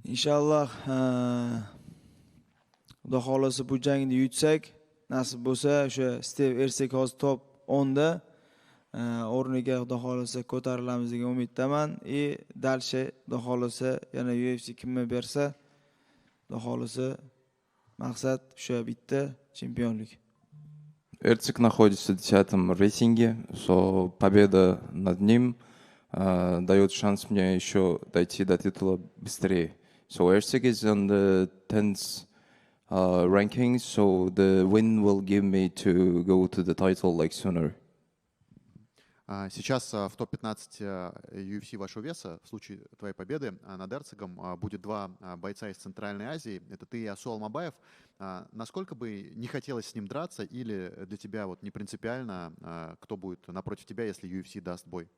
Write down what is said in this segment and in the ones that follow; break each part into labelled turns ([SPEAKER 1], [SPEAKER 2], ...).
[SPEAKER 1] Inshaalloh Xudo xolasa bu jangni yutsak, nasib bo'lsa o'sha Steve Ersek hozir top 10da o'rniga Xudo xolasa ko'tarilamiz degan umiddaman. Dalshe Xudo xolasa yana UFC kimga bersa, Xudo xolasa maqsad o'sha bitta chempionlik.
[SPEAKER 2] Эрцик находится в 10-м рейтинге, победа над ним дает шанс мне еще дойти до титула быстрее. So Ercik is on the 10th ranking, so the win will give me to go to the title like sooner.
[SPEAKER 3] Сейчас в топ-15 UFC вашего веса, в случае твоей победы над Эрцигом, будет два бойца из Центральной Азии. Это ты и Асу Алмабаев. Насколько бы не хотелось с ним драться, или для тебя вот не принципиально, кто будет напротив тебя, если UFC даст бой?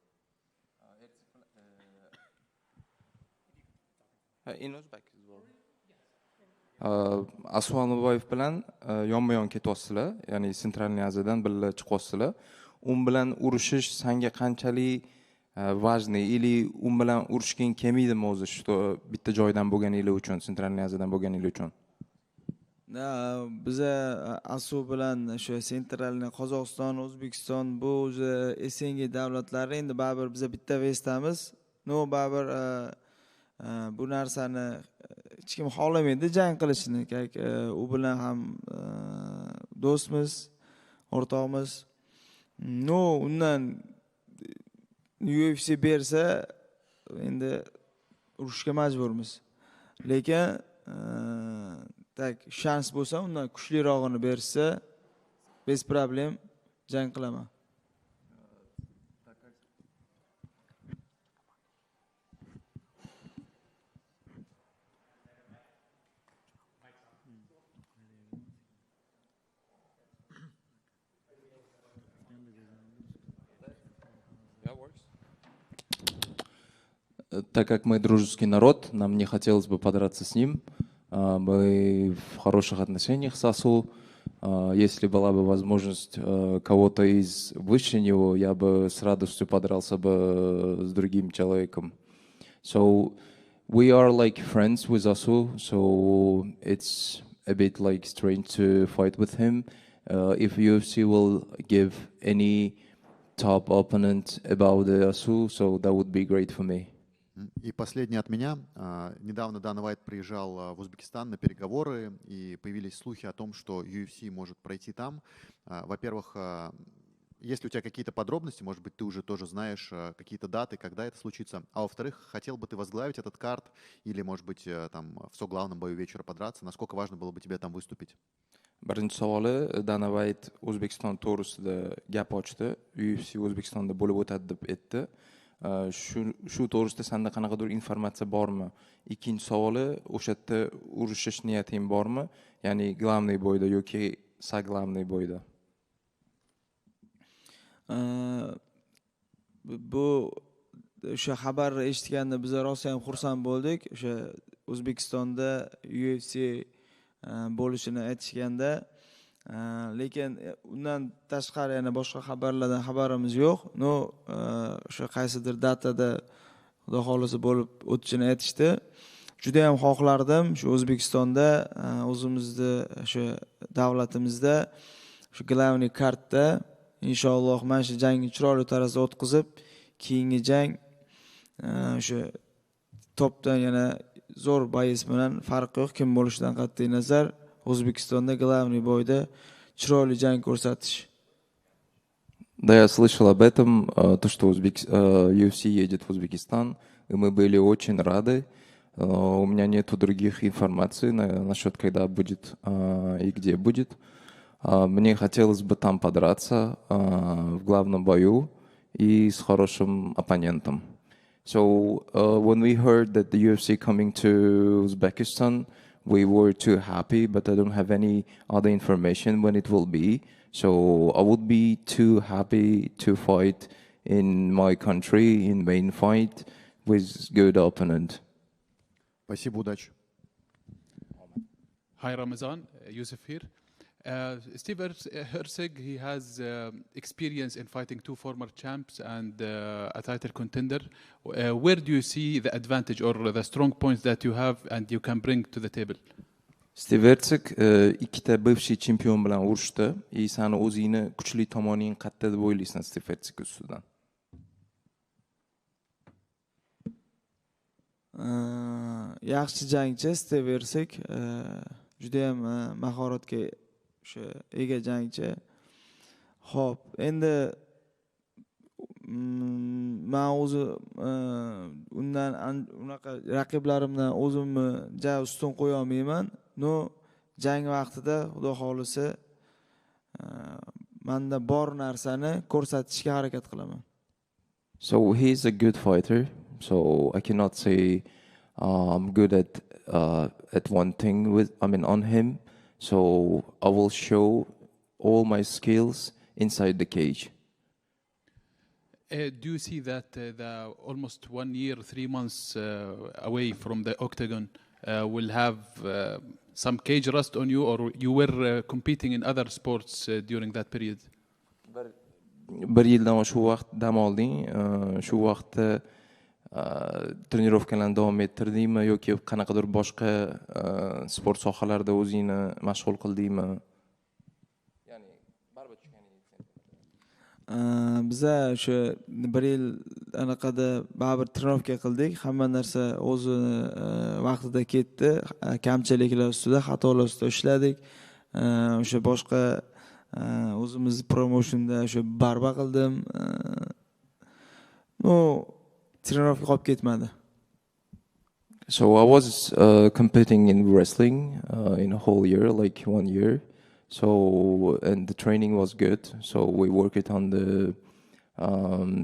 [SPEAKER 2] Asu Almabayev bilan yonma-yon ketyapsizlar, ya'ni Central Aziyadan birga chiqyapsizlar. Un bilan urushish senga qanchalik важный или un bilan urushging kelmaydimi o'zi shu bitta joydan bo'lganinglar uchun, Central Aziyadan bo'lganinglar uchun?
[SPEAKER 1] Biza Asu bilan o'sha Centralni Qozog'iston, O'zbekiston bu o'zi SNG davlatlari, endi baribir biza bitta vesdamiz. Baribir bu narsani hech kim xohlamaydi jang qilishni. U bilan ham do'stmiz, o'rtoqmiz. Undan UFC bersa endi urushga majburmiz. Lekin shans bo'lsa, undan kuchlirog'ini bersa, bez problem jang qilaman.
[SPEAKER 2] Так как мы дружеский народ, нам не хотелось бы подраться с ним. Мы в хороших отношениях с Асу. Если была бы возможность кого-то из выше него, я бы с радостью подрался бы с другим человеком. So we are like friends with Asu, so it's a bit like strange to fight with him. If UFC will give any top opponent about the Asu, so that would be great for me.
[SPEAKER 3] И последнее от меня. Недавно Дана Уайт приезжал в Узбекистан на переговоры, и появились слухи о том, что UFC может пройти там. Во-первых, есть ли у тебя какие-то подробности, может быть, ты уже тоже знаешь какие-то даты, когда это случится? А во-вторых, хотел бы ты возглавить этот карт или, может быть, там в соглавном бою вечера подраться? Насколько важно было бы тебе там выступить?
[SPEAKER 2] Birinchi savoli, Dana White O'zbekiston to'g'risida gap ochdi. UFC O'zbekistonda bo'lib o'tadi deb aytdi. Shu to'g'risida senda qanaqadir informatsiya bormi? Ikkinchi savoli, o'sha yerda urushish niyating bormi? Ya'ni glavniy bo'yda yoki saglavniy bo'yda?
[SPEAKER 1] Bu o'sha xabarni eshitganda biz rosa ham xursand bo'ldik. O'sha O'zbekistonda UFC bo'lishini aytishganda, lekin undan tashqari yana boshqa xabarlardan xabarimiz yo'q. O'sha qaysidir datada Xudo xolasa bo'lib o'tishini aytishdi. Juda ham xohlardim shu O'zbekistonda o'zimizni o'sha davlatimizda shu glavniy kartda inshaalloh mana shu jangni chiroyli tarzda o'tkazib, keyingi jang o'sha topdan yana zo'r bois bilan farqi yo'q, kim bo'lishidan qat'iy nazar O'zbekistonda glavniy bo'yda chiroyli jang ko'rsatish.
[SPEAKER 2] Да, я слышал об этом, то, что UFC едет в Узбекистан, и мы были очень рады. У меня нету других информаций насчет, когда будет и где будет. Мне хотелось бы там подраться в главном бою и с хорошим оппонентом. So when we heard that the UFC coming to Uzbekistan, we were too happy, but I don't have any other information when it will be. So I would be too happy to fight in my country, in main fight, with good opponent.
[SPEAKER 3] Спасибо, удачи.
[SPEAKER 4] Hi Ramazan, Yusuf here. Steve Herzig, he has experience in fighting two former champs and a title contender. Where do you see the advantage or the strong points that you have and you can bring to the table?
[SPEAKER 2] Stiv Ertsik ikkita bывший chempion bilan urushdi. Sani o'zingni kuchli tomoning qayerda deb o'ylaysan Stiv Ertsik ustidan?
[SPEAKER 1] Yaxshi jangchi Stiv Ertsik, juda ham mahoratga o'sha ega jangchi. Xo'p, endi men o'zi undan unaqa raqiblarimdan o'zimni ja ustun qo'ya olmayman. No, jang vaqtida xudo xolisa menda bor narsani ko'rsatishga harakat qilaman.
[SPEAKER 2] So he's a good fighter. So I cannot say I'm good at one thing on him. So I will show all my skills inside the cage.
[SPEAKER 4] Do you see that the almost 1 year, 3 months away from the octagon will have some cage rust on you, or you were competing in other sports during that period?
[SPEAKER 2] Bir yildan shu vaqt dam olding, shu vaqtda trenirovkalarni davom ettirdingmi yoki qanaqadir boshqa sport sohalarida o'zingni mashg'ul qildingmi? Ya'ni baribir tushganingiz.
[SPEAKER 1] Biza o'sha 1 yil anaqada baribir trenirovka qildik. Hamma narsa o'zini vaqtida ketdi. Kamchiliklar ustida, xatolar ustida ishladik. O'sha boshqa o'zimiz promotionda o'sha barba qildim. No, trenirovka qolib ketmadi.
[SPEAKER 2] So I was competing in wrestling in a whole year, like 1 year. So, and the training was good. So we worked on the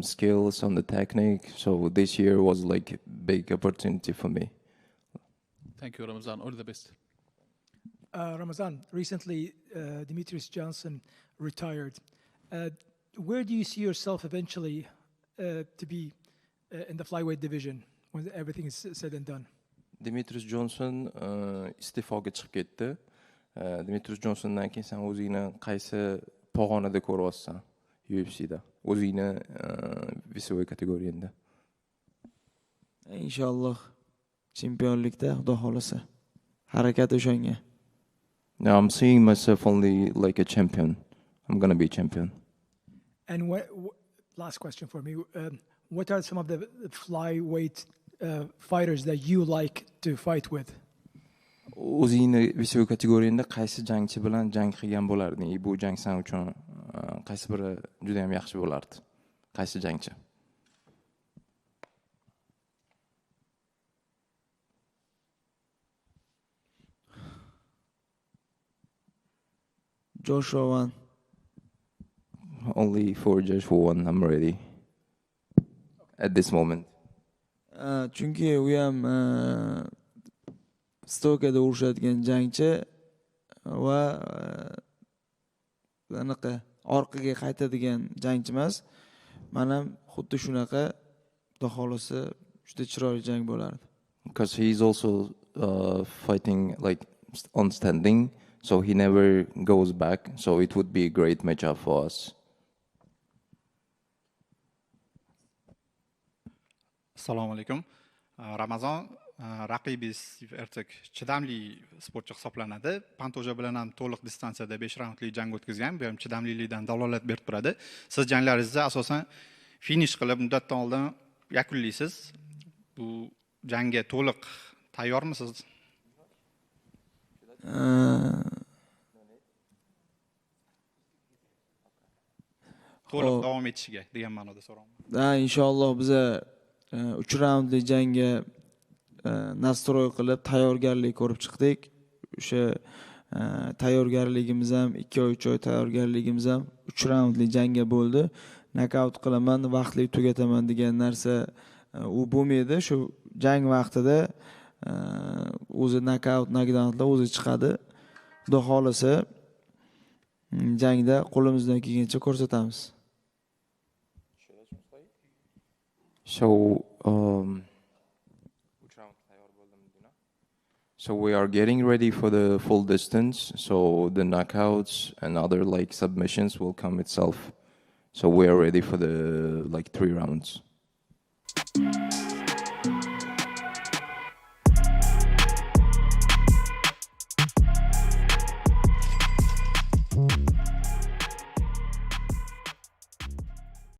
[SPEAKER 2] skills, on the technique. So this year was like a big opportunity for me.
[SPEAKER 4] Thank you, Ramazan. All the best.
[SPEAKER 5] Ramazan, recently Demetrius Johnson retired. Where do you see yourself eventually to be in the flyweight division when everything is said and done?
[SPEAKER 2] Demetrius Johnson iste'foga chiqib ketdi. Demetrius Johnsondan keyin sen o'zingni qaysi pog'onada ko'ryapsan UFC'da? O'zingni весовой kategoriyangda.
[SPEAKER 1] Inshaalloh chempionlikda xudo xolasa. Harakat o'shanga.
[SPEAKER 2] Now I'm seeing myself only like a champion. I'm going to be a champion.
[SPEAKER 5] And last question for me. What are some of the flyweight fighters that you like to fight with?
[SPEAKER 2] O'zingni весовой kategoriyangda qaysi jangchi bilan jang qilgan bo'larding? Bu jang sen uchun qaysi biri juda ham yaxshi bo'lardi? Qaysi jangchi?
[SPEAKER 1] Joshua One.
[SPEAKER 2] Only for Joshua One, I'm ready. At this moment.
[SPEAKER 1] Chunki u ham stokada urushadigan jangchi va anaqa orqaga qaytadigan jangchi emas. Men ham xuddi shunaqa xudo xolasa juda chiroyli jang bo'lardi.
[SPEAKER 2] Because he's also fighting like on standing, so he never goes back. So it would be a great matchup for us.
[SPEAKER 6] Assalomu alaykum. Ramazon raqibi Steve Ertsik chidamli sportchi hisoblanadi. Pantoja bilan ham to'liq distansiyada 5 raundli jang o'tkazgan. Bu ham chidamlilikdan dalolat berib turadi. Siz janglaringizni asosan finish qilib muddatdan oldin yakunlaysiz. Bu jangga to'liq tayyormisiz? To'liq davom etishiga degan ma'noda so'rayman.
[SPEAKER 1] Inshaalloh biz 3 raundli jangga nastroy qilib tayyorgarlik ko'rib chiqdik. O'sha tayyorgarligimiz ham 2 oy 3 oy tayyorgarligimiz ham 3 raundli jangga bo'ldi. Nokaut qilaman, vaqtli tugataman degan narsa u bo'lmaydi. Shu jang vaqtida o'zi nokaut, knockdownlar o'zi chiqadi. Xudo xolasa jangda qo'limizdan kelgancha ko'rsatamiz.
[SPEAKER 2] So So we are getting ready for the full distance. So the knockouts and other like submissions will come itself. So we are ready for the like 3 rounds.